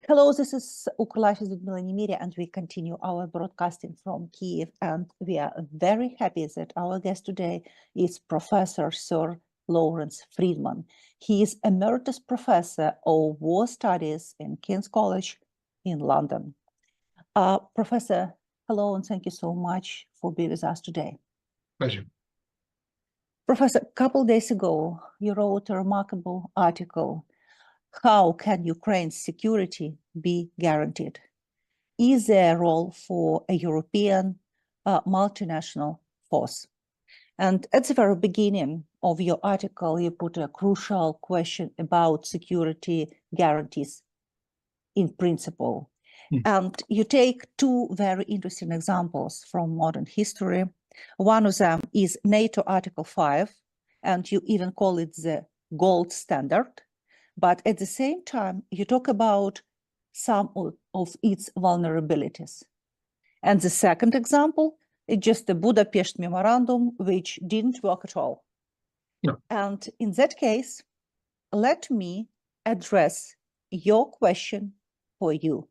Hello, this is Ukolife with Millennium Media, and we continue our broadcasting from Kiev. And we are very happy that our guest today is Professor Sir Lawrence Freedman. He is Emeritus Professor of War Studies in King's College in London. Professor, hello, and thank you so much for being with us today. Pleasure. Professor, a couple of days ago, you wrote a remarkable article. How can Ukraine's security be guaranteed? Is there a role for a European multinational force? And at the very beginning of your article, you put a crucial question about security guarantees in principle. And you take two very interesting examples from modern history. One of them is NATO Article 5, and you even call it the gold standard. But at the same time, you talk about some of its vulnerabilities. And the second example is just the Budapest Memorandum, which didn't work at all. No. And in that case, let me address your question for you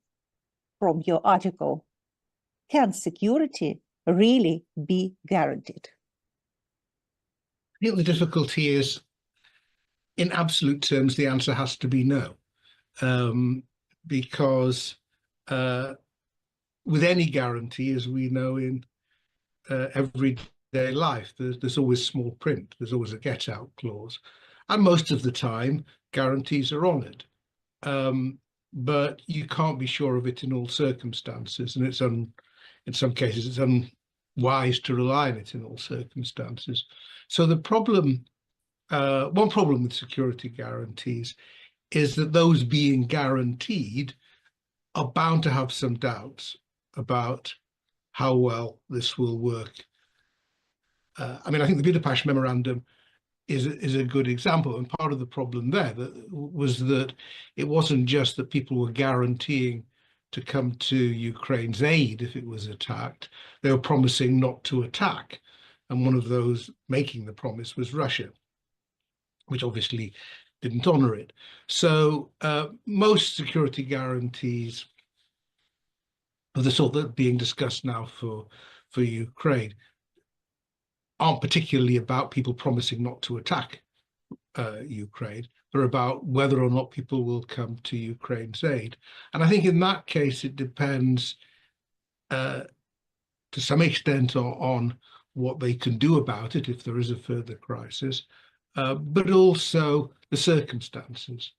from your article. Can security really be guaranteed? I think the difficulty is, in absolute terms, the answer has to be no, because with any guarantee, as we know in everyday life, there's always small print, there's always a get-out clause, and most of the time, guarantees are honoured. But you can't be sure of it in all circumstances, and in some cases, it's unwise to rely on it in all circumstances. So the problem, one problem with security guarantees is that those being guaranteed are bound to have some doubts about how well this will work. I mean, I think the Budapest Memorandum is a good example, and part of the problem there was that it wasn't just that people were guaranteeing to come to Ukraine's aid if it was attacked, they were promising not to attack. And one of those making the promise was Russia, which obviously didn't honour it. So most security guarantees of the sort that are being discussed now for Ukraine aren't particularly about people promising not to attack Ukraine. They're about whether or not people will come to Ukraine's aid. And I think in that case, it depends to some extent on what they can do about it if there is a further crisis, but also the circumstances.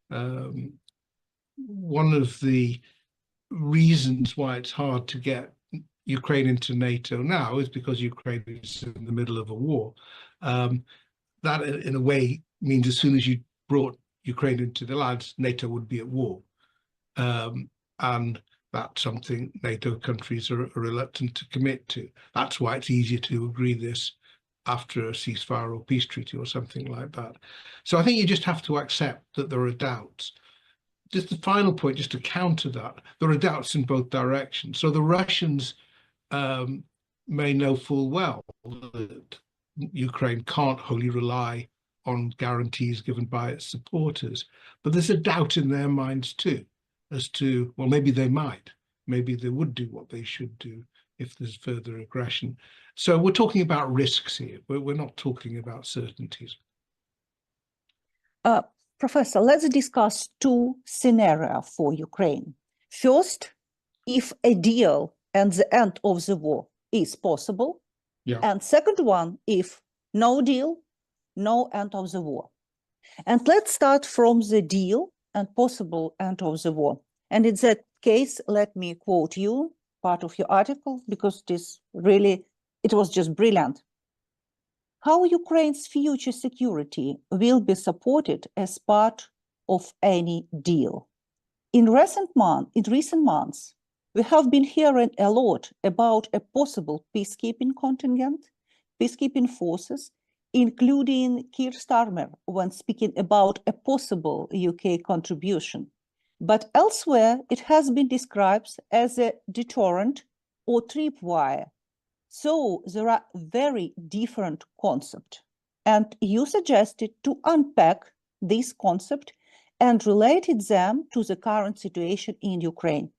One of the reasons why it's hard to get Ukraine into NATO now is because Ukraine is in the middle of a war. That, in a way, means as soon as you brought Ukraine into the alliance, NATO would be at war. And that's something NATO countries are reluctant to commit to. That's why it's easier to agree this after a ceasefire or peace treaty or something like that. So I think you just have to accept that there are doubts. Just the final point, just to counter that, there are doubts in both directions. So the Russians may know full well that Ukraine can't wholly rely on guarantees given by its supporters, but there's a doubt in their minds too, as to, well, maybe they might, maybe they would do what they should do if there's further aggression. So we're talking about risks here, we're not talking about certainties. Professor, let's discuss two scenarios for Ukraine. First, if a deal and the end of the war is possible. Yeah. And second one, if no deal, no end of the war. And let's start from the deal and possible end of the war. And in that case, let me quote you, part of your article, because it was just brilliant. How Ukraine's future security will be supported as part of any deal. In recent months, we have been hearing a lot about a possible peacekeeping contingent, peacekeeping forces, including Keir Starmer when speaking about a possible UK contribution. But elsewhere, it has been described as a deterrent or tripwire. So there are very different concepts. And you suggested to unpack this concept and related them to the current situation in Ukraine.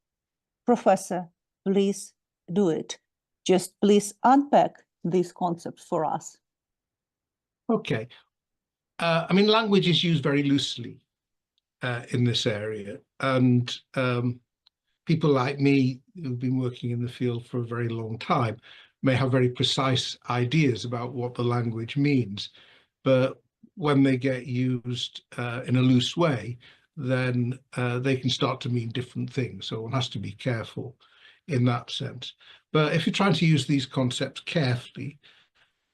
Professor, please do it. Just please unpack these concepts for us. Okay. I mean, language is used very loosely in this area, and people like me who've been working in the field for a very long time may have very precise ideas about what the language means, but when they get used in a loose way, then they can start to mean different things. So one has to be careful in that sense. But if you're trying to use these concepts carefully,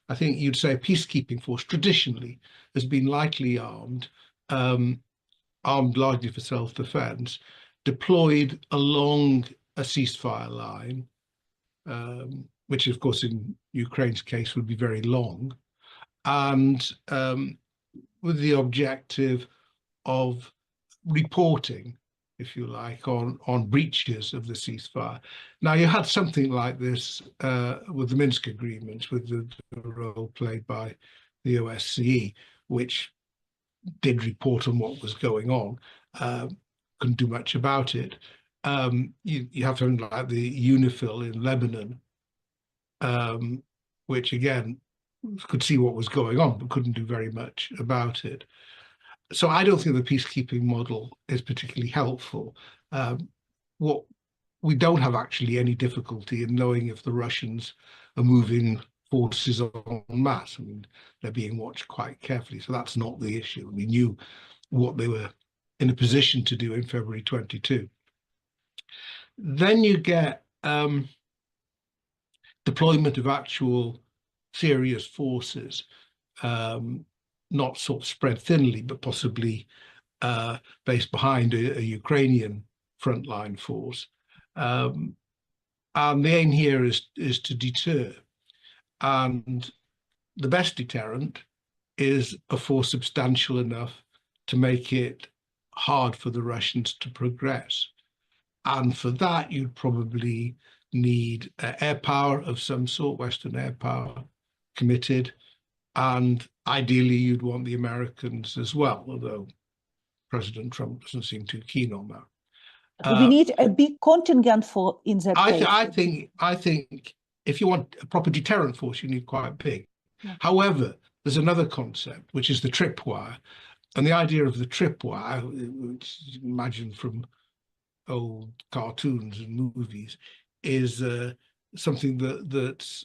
I think you'd say a peacekeeping force traditionally has been lightly armed, armed largely for self-defense, deployed along a ceasefire line, which of course in Ukraine's case would be very long, and with the objective of reporting, if you like, on breaches of the ceasefire. Now, you had something like this with the Minsk agreements, with the role played by the OSCE, which did report on what was going on, couldn't do much about it. You have something like the UNIFIL in Lebanon, which again could see what was going on, but couldn't do very much about it. So I don't think the peacekeeping model is particularly helpful. What we don't have actually any difficulty in knowing if the Russians are moving forces en masse. I mean, they're being watched quite carefully, so that's not the issue. We knew what they were in a position to do in February 22. Then you get deployment of actual serious forces, not sort of spread thinly, but possibly based behind a Ukrainian frontline force. And the aim here is to deter. And the best deterrent is a force substantial enough to make it hard for the Russians to progress. And for that, you'd probably need air power of some sort, Western air power committed. And ideally, you'd want the Americans as well, although President Trump doesn't seem too keen on that. We need a big contingent for in that case. I think if you want a proper deterrent force, you need quite big. Yeah. However, there's another concept, which is the tripwire. And the idea of the tripwire, which you imagine from old cartoons and movies, is something that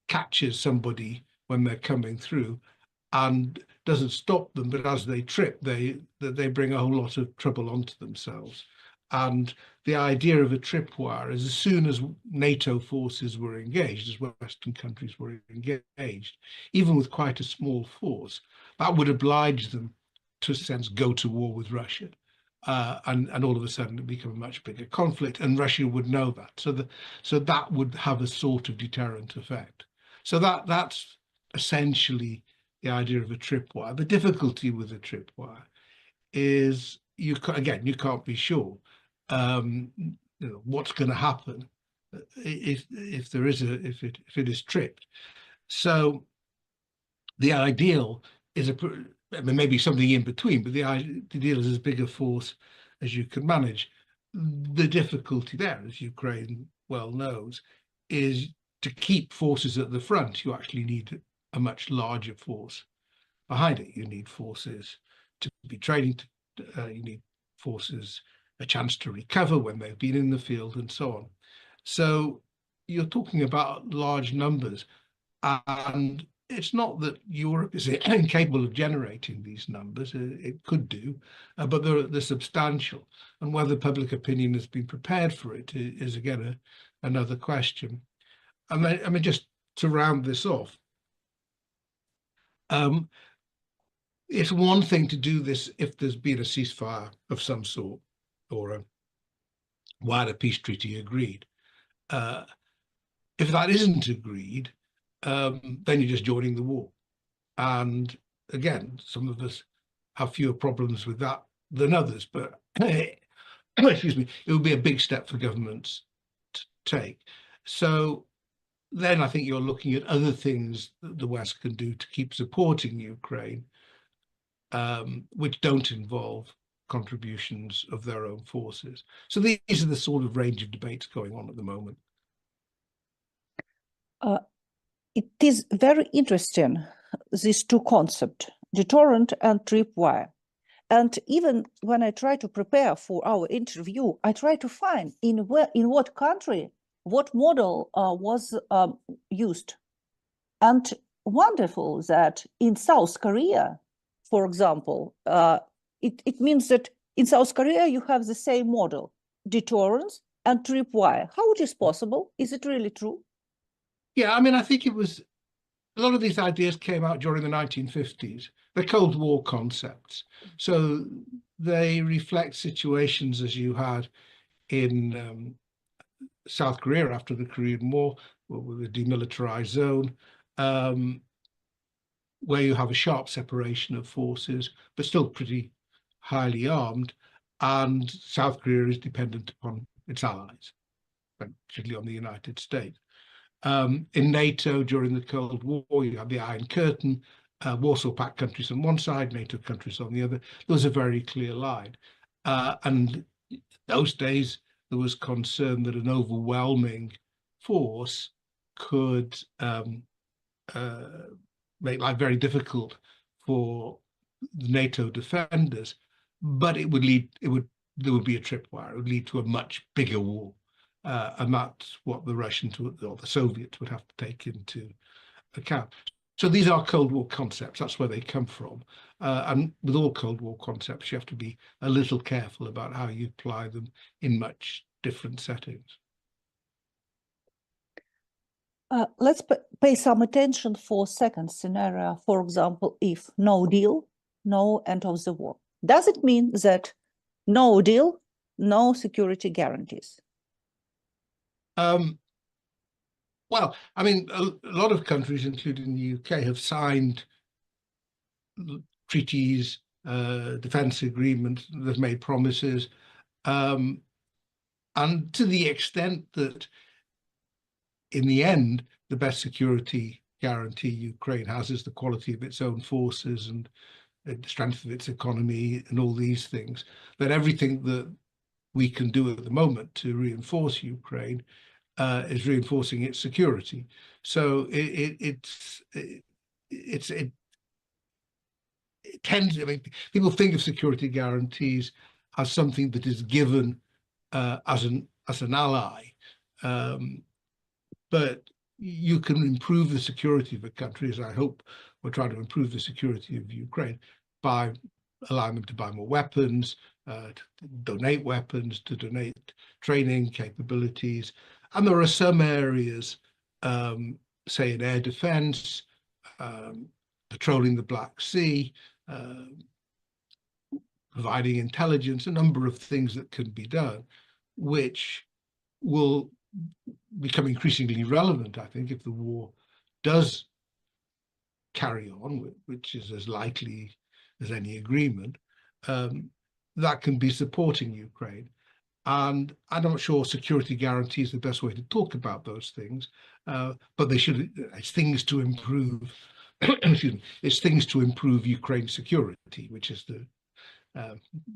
catches somebody when they're coming through and doesn't stop them, but as they trip, they bring a whole lot of trouble onto themselves. And the idea of a tripwire is, as soon as NATO forces were engaged, as Western countries were engaged, even with quite a small force, that would oblige them to, in a sense, go to war with Russia. And all of a sudden it become a much bigger conflict, and Russia would know that. So that would have a sort of deterrent effect. So that's essentially the idea of a tripwire. The difficulty with a tripwire is you can't be sure what's going to happen if it is tripped. So the ideal is maybe something in between, but the ideal is as big a force as you can manage. The difficulty there, as Ukraine well knows, is to keep forces at the front. You actually need a much larger force behind it. You need forces to be training, you need forces a chance to recover when they've been in the field and so on. So you're talking about large numbers, and it's not that Europe is incapable of generating these numbers. It could do, but they're substantial. And whether public opinion has been prepared for it is again another question. I mean, just to round this off, it's one thing to do this if there's been a ceasefire of some sort or a wider peace treaty agreed. If that isn't agreed, then you're just joining the war. And again, some of us have fewer problems with that than others, but excuse me, it would be a big step for governments to take. So then I think you're looking at other things that the West can do to keep supporting Ukraine, which don't involve contributions of their own forces. So these are the sort of range of debates going on at the moment. It is very interesting, these two concepts, deterrent and tripwire. And even when I try to prepare for our interview, I try to find in what country, what model was used. And wonderful that in South Korea, for example, it means that in South Korea you have the same model, deterrence and tripwire. How it is possible? Is it really true? Yeah, I mean, I think it was, a lot of these ideas came out during the 1950s. They're Cold War concepts. So they reflect situations as you had in South Korea after the Korean War, with the demilitarized zone, where you have a sharp separation of forces, but still pretty highly armed. And South Korea is dependent upon its allies, particularly on the United States. In NATO during the Cold War, you have the Iron Curtain, Warsaw Pact countries on one side, NATO countries on the other. There was a very clear line. And those days, there was concern that an overwhelming force could make life very difficult for the NATO defenders, but there would be a tripwire. It would lead to a much bigger war. And that's what the Russians or the Soviets would have to take into account. So these are Cold War concepts. That's where they come from. And with all Cold War concepts, you have to be a little careful about how you apply them in much different settings. Let's pay some attention for second scenario. For example, if no deal, no end of the war. Does it mean that no deal, no security guarantees? Well, I mean, a lot of countries, including the UK, have signed treaties, defence agreements, they've made promises. And to the extent that, in the end, the best security guarantee Ukraine has is the quality of its own forces and the strength of its economy and all these things, that everything that we can do at the moment to reinforce Ukraine is reinforcing its security. So it tends, I mean, people think of security guarantees as something that is given as an ally, but you can improve the security of a country, as I hope we're trying to improve the security of Ukraine, by allowing them to buy more weapons, to donate weapons, to donate training capabilities. And there are some areas, say in air defense, patrolling the Black Sea, providing intelligence, a number of things that can be done, which will become increasingly relevant, I think, if the war does carry on, which is as likely as any agreement, that can be supporting Ukraine. And I'm not sure security guarantee is the best way to talk about those things, but they should, it's things to improve, excuse me, it's things to improve Ukraine's security, which is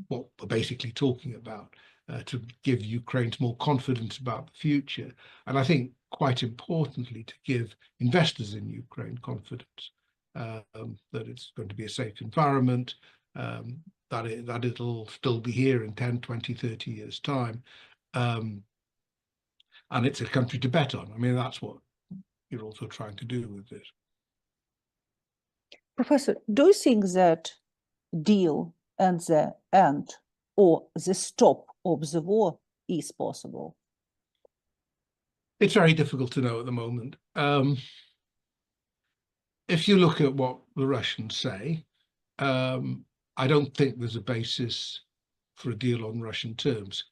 what we're basically talking about, to give Ukrainians more confidence about the future. And I think, quite importantly, to give investors in Ukraine confidence that it's going to be a safe environment, that it'll still be here in 10, 20, 30 years' time. And it's a country to bet on. I mean, that's what you're also trying to do with this. Professor, do you think that deal and the end or the stop of the war is possible? It's very difficult to know at the moment. If you look at what the Russians say, I don't think there's a basis for a deal on Russian terms.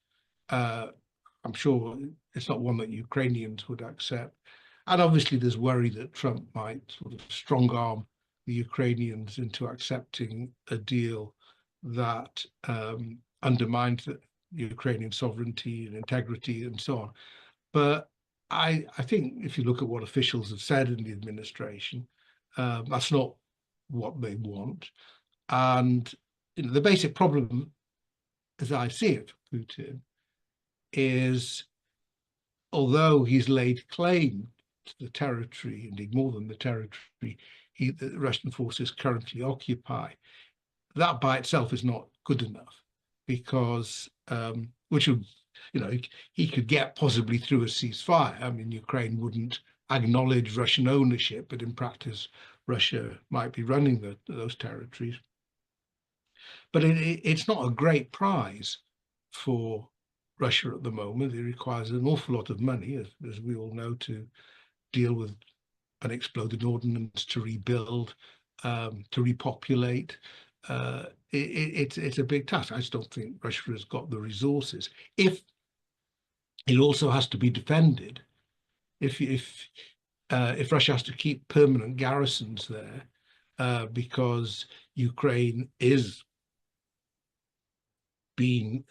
I'm sure it's not one that Ukrainians would accept. And obviously there's worry that Trump might sort of strong arm the Ukrainians into accepting a deal that undermines the Ukrainian sovereignty and integrity and so on. But I think if you look at what officials have said in the administration, that's not what they want. And the basic problem, as I see it, for Putin, is although he's laid claim to the territory, indeed more than the territory the Russian forces currently occupy, that by itself is not good enough, because which would, he could get possibly through a ceasefire. I mean, Ukraine wouldn't acknowledge Russian ownership, but in practice, Russia might be running those territories. But it's not a great prize for Russia at the moment. It requires an awful lot of money, as we all know, to deal with unexploded ordnance, to rebuild, to repopulate. It's a big task. I just don't think Russia has got the resources. If it also has to be defended, if Russia has to keep permanent garrisons there, because Ukraine has been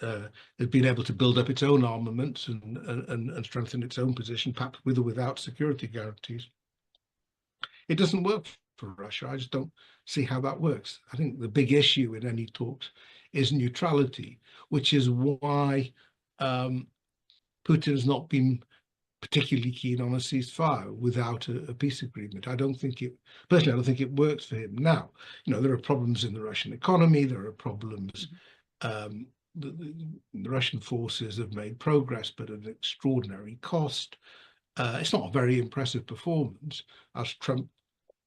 able to build up its own armaments and strengthen its own position, perhaps with or without security guarantees, it doesn't work for Russia. I just don't see how that works. I think the big issue in any talks is neutrality, which is why Putin has not been particularly keen on a ceasefire without a peace agreement. Personally, I don't think it works for him. Now, there are problems in the Russian economy. There are problems. The Russian forces have made progress, but at an extraordinary cost. It's not a very impressive performance, as Trump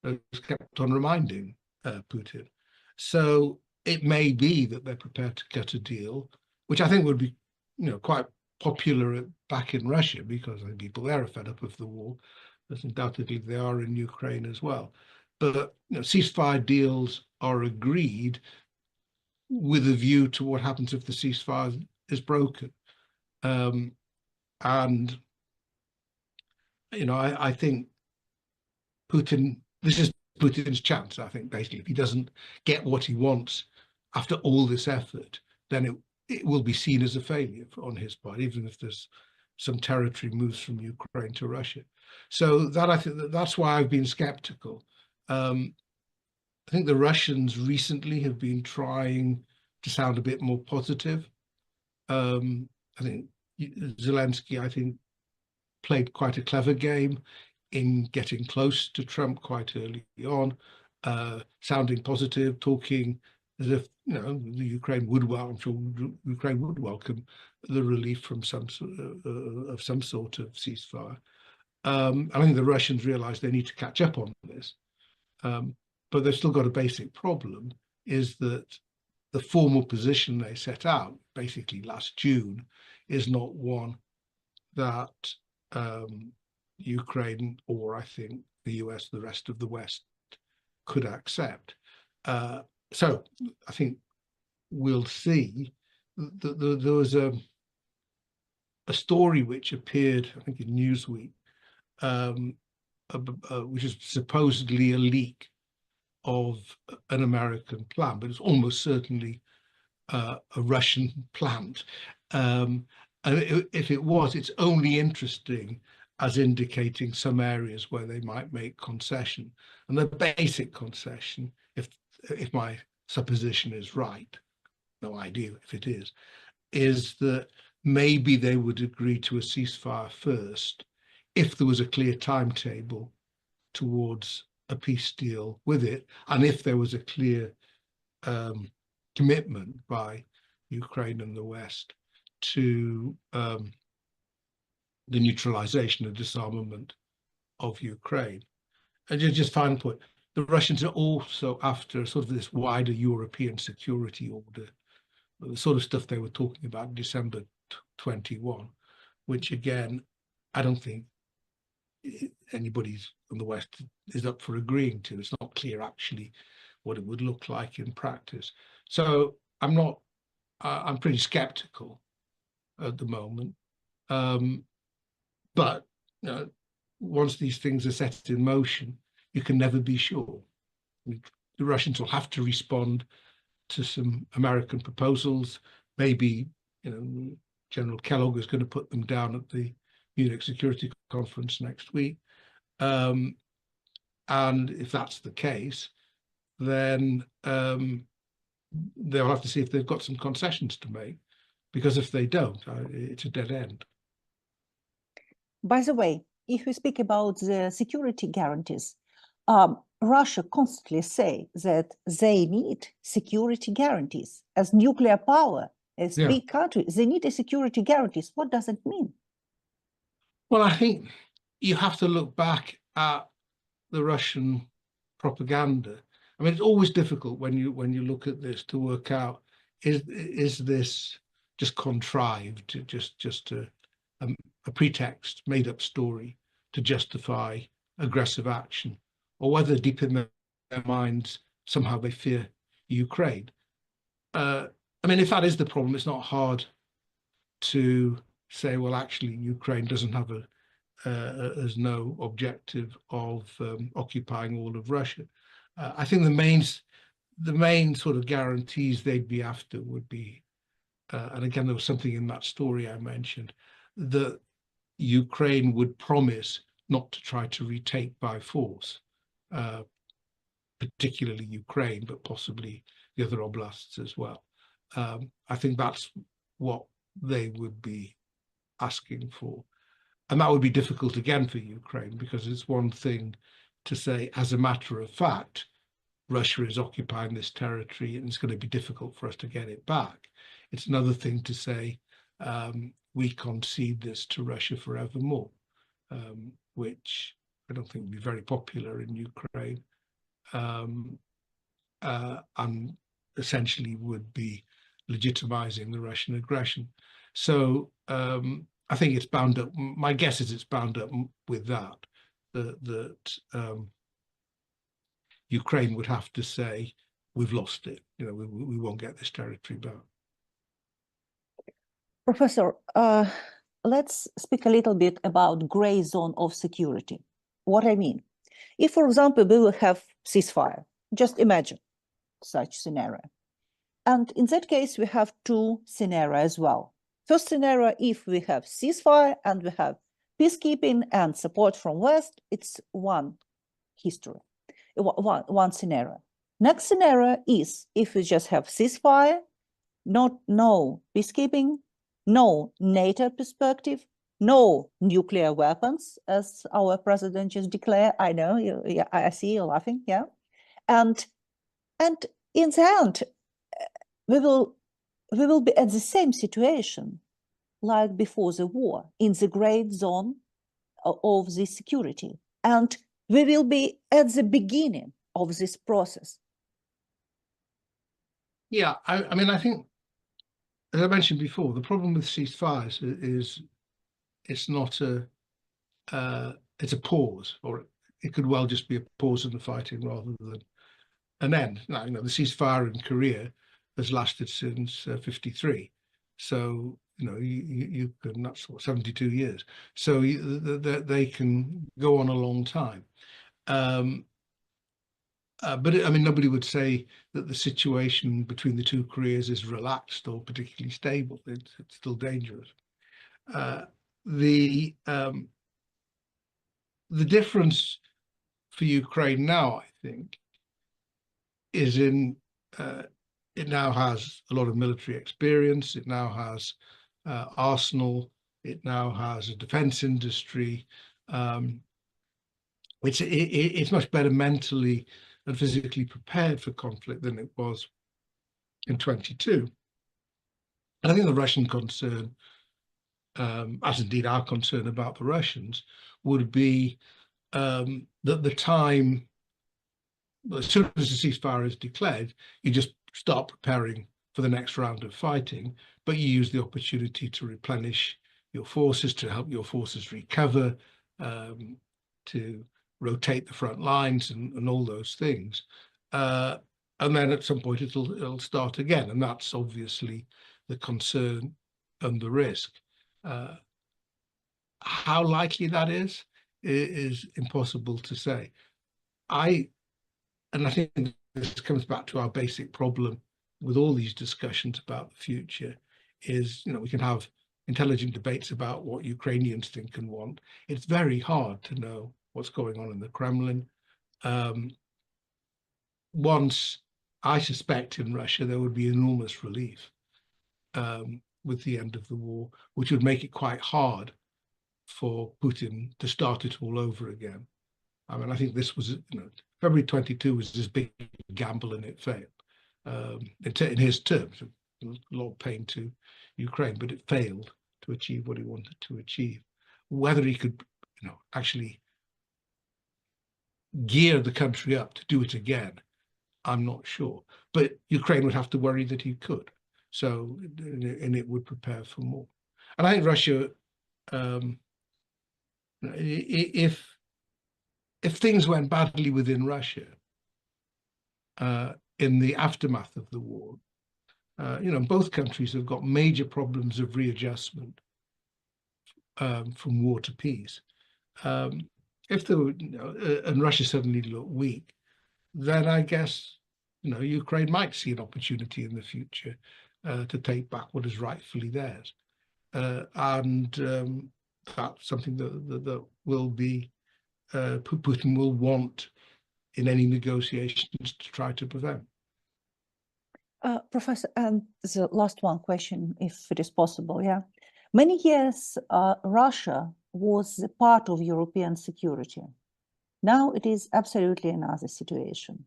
has kept on reminding Putin. So it may be that they're prepared to cut a deal, which I think would be, quite popular back in Russia, because I think people there are fed up of the war, as undoubtedly they are in Ukraine as well. But ceasefire deals are agreed with a view to what happens if the ceasefire is broken. And I think this is Putin's chance. I think basically, if he doesn't get what he wants after all this effort, then it will be seen as a failure on his part, even if there's some territory moves from Ukraine to Russia. So I think that's why I've been skeptical. I think the Russians recently have been trying to sound a bit more positive. I think Zelensky, played quite a clever game in getting close to Trump quite early on, sounding positive, talking as if the Ukraine would Ukraine would welcome the relief from some sort of ceasefire. I think the Russians realize they need to catch up on this, but they've still got a basic problem: is that the formal position they set out, basically last June, is not one that Ukraine, or I think the US, the rest of the West, could accept. So I think we'll see. There was a story which appeared, I think, in Newsweek, which is supposedly a leak of an American plan, but it's almost certainly a Russian plant. And if it was, it's only interesting as indicating some areas where they might make concession. And the basic concession, if my supposition is right, no idea if it is that maybe they would agree to a ceasefire first if there was a clear timetable towards a peace deal with it, and if there was a clear commitment by Ukraine and the West to the neutralization and disarmament of Ukraine. And just final point, the Russians are also after sort of this wider European security order, the sort of stuff they were talking about in December 21, which again, I don't think anybody in the West is up for agreeing to. It's not clear actually what it would look like in practice. So I'm pretty skeptical at the moment. But once these things are set in motion, you can never be sure. The Russians will have to respond to some American proposals. Maybe General Kellogg is going to put them down at the Munich Security Conference next week. And if that's the case, then they'll have to see if they've got some concessions to make, because if they don't, it's a dead end. By the way, if we speak about the security guarantees, Russia constantly say that they need security guarantees. As nuclear power, as big country, they need a security guarantees. What does it mean? Well, I think you have to look back at the Russian propaganda. I mean, it's always difficult when you look at this to work out, is this just contrived, just a pretext, made up story to justify aggressive action, or whether deep in their minds somehow they fear Ukraine. I mean, if that is the problem, it's not hard to say, well, actually, Ukraine doesn't have has no objective of occupying all of Russia. I think the main sort of guarantees they'd be after would be, and again, there was something in that story I mentioned, that Ukraine would promise not to try to retake by force, particularly Ukraine, but possibly the other oblasts as well. I think that's what they would be asking for. And that would be difficult again for Ukraine, because it's one thing to say, as a matter of fact, Russia is occupying this territory and it's going to be difficult for us to get it back. It's another thing to say, we concede this to Russia forevermore, which I don't think would be very popular in Ukraine, and essentially would be legitimizing the Russian aggression. So I think it's bound up. My guess is it's bound up with that Ukraine would have to say, we've lost it. You know, we won't get this territory back. Professor, let's speak a little bit about gray zone of security. What I mean, if, for example, we will have ceasefire, just imagine such scenario. And in that case, we have two scenarios as well. First scenario, if we have ceasefire and we have peacekeeping and support from West, it's one history, one scenario. Next scenario is if we just have ceasefire, no peacekeeping, no NATO perspective, no nuclear weapons, as our president just declared. I know, I see you laughing, yeah. And in the end, we will be at the same situation like before the war, in the gray zone of the security. And we will be at the beginning of this process. Yeah, I mean, I think, as I mentioned before, the problem with ceasefires is it's not it's a pause, or it could well just be a pause in the fighting rather than an end. Now, you know, the ceasefire in Korea has lasted since 53. So, you know, you can, that's what, 72 years. So they can go on a long time. But I mean, nobody would say that the situation between the two Koreas is relaxed or particularly stable. It's still dangerous. The difference for Ukraine now, I think, is in it now has a lot of military experience. It now has arsenal. It now has a defense industry. It's much better mentally and physically prepared for conflict than it was in 22. And I think the Russian concern, as indeed our concern about the Russians, would be that the time, as soon as the ceasefire is declared, you just start preparing for the next round of fighting, but you use the opportunity to replenish your forces, to help your forces recover, to rotate the front lines and all those things. And then at some point it'll start again. And that's obviously the concern and the risk. How likely that is impossible to say. And I think this comes back to our basic problem with all these discussions about the future is, you know, we can have intelligent debates about what Ukrainians think and want. It's very hard to know what's going on in the Kremlin. Once I suspect in Russia there would be enormous relief with the end of the war, which would make it quite hard for Putin to start it all over again. I mean, I think this was, February 22 was this big gamble and it failed. In his terms, a lot of pain to Ukraine, but it failed to achieve what he wanted to achieve. Whether he could, actually gear the country up to do it again, I'm not sure. But Ukraine would have to worry that he could. So, and it would prepare for more. And I think Russia, if things went badly within Russia in the aftermath of the war, both countries have got major problems of readjustment from war to peace. If there were, and Russia suddenly looked weak, then I guess, Ukraine might see an opportunity in the future to take back what is rightfully theirs. And that's something that will be, Putin will want in any negotiations to try to prevent. Professor, and the last one question, if it is possible, yeah. Many years, Russia was a part of European security. Now it is absolutely another situation.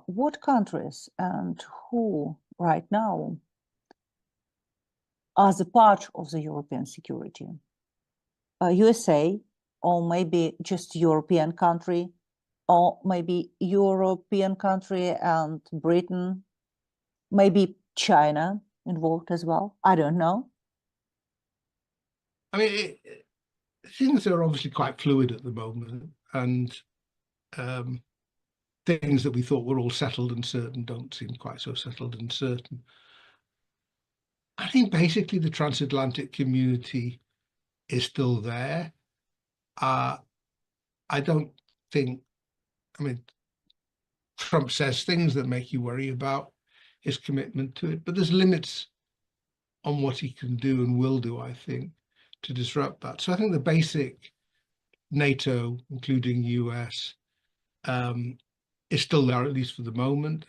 What countries and who right now are the part of the European security? USA, or maybe just European country, or maybe European country and Britain, maybe China involved as well. I don't know. I mean, things are obviously quite fluid at the moment, and things that we thought were all settled and certain don't seem quite so settled and certain. I think basically the transatlantic community is still there. I don't think, Trump says things that make you worry about his commitment to it, but there's limits on what he can do and will do, I think, to disrupt that. So I think the basic NATO, including US, is still there, at least for the moment.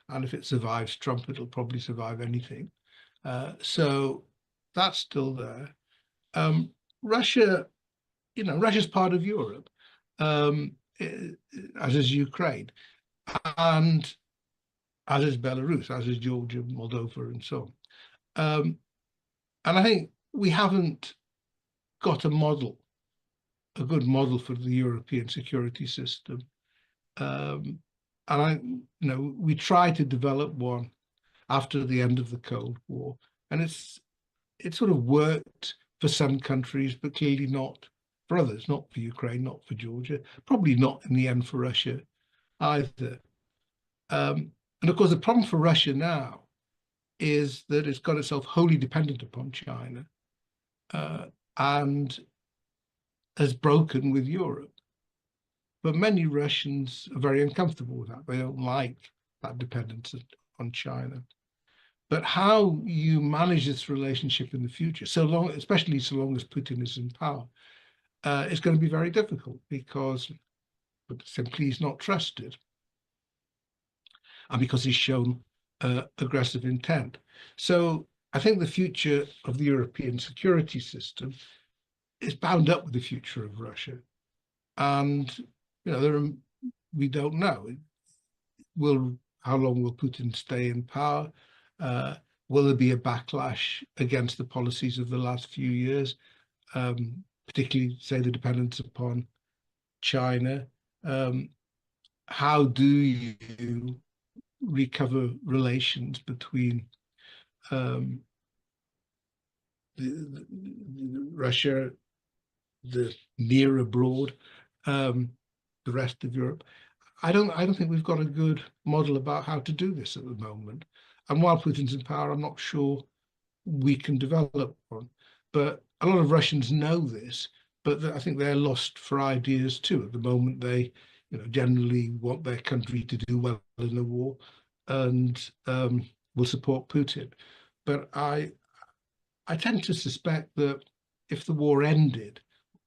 And if it survives Trump, it'll probably survive anything. So that's still there. Russia, Russia's part of Europe, as is Ukraine, and as is Belarus, as is Georgia, Moldova, and so on. And I think we haven't got a good model for the European security system. And we tried to develop one after the end of the Cold War, and it sort of worked for some countries, but clearly not for others, not for Ukraine, not for Georgia, probably not in the end for Russia either. And of course, the problem for Russia now is that it's got itself wholly dependent upon China and has broken with Europe. But many Russians are very uncomfortable with that. They don't like that dependence on China. But how you manage this relationship in the future, especially so long as Putin is in power, is going to be very difficult because simply he's not trusted, and because he's shown aggressive intent. So I think the future of the European security system is bound up with the future of Russia, and we don't know. How long will Putin stay in power? Will there be a backlash against the policies of the last few years, particularly, say, the dependence upon China? How do you recover relations between Russia, the near abroad, the rest of Europe? I don't think we've got a good model about how to do this at the moment. And while Putin's in power, I'm not sure we can develop one. But a lot of Russians know this, but I think they're lost for ideas too. At the moment, they generally want their country to do well in the war and will support Putin. But I tend to suspect that if the war ended,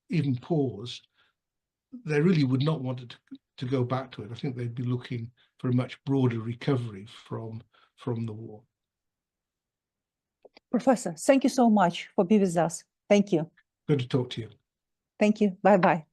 even paused, they really would not want it to go back to it. I think they'd be looking for a much broader recovery from the war. Professor, thank you so much for being with us. Thank you. Good to talk to you. Thank you. Bye-bye.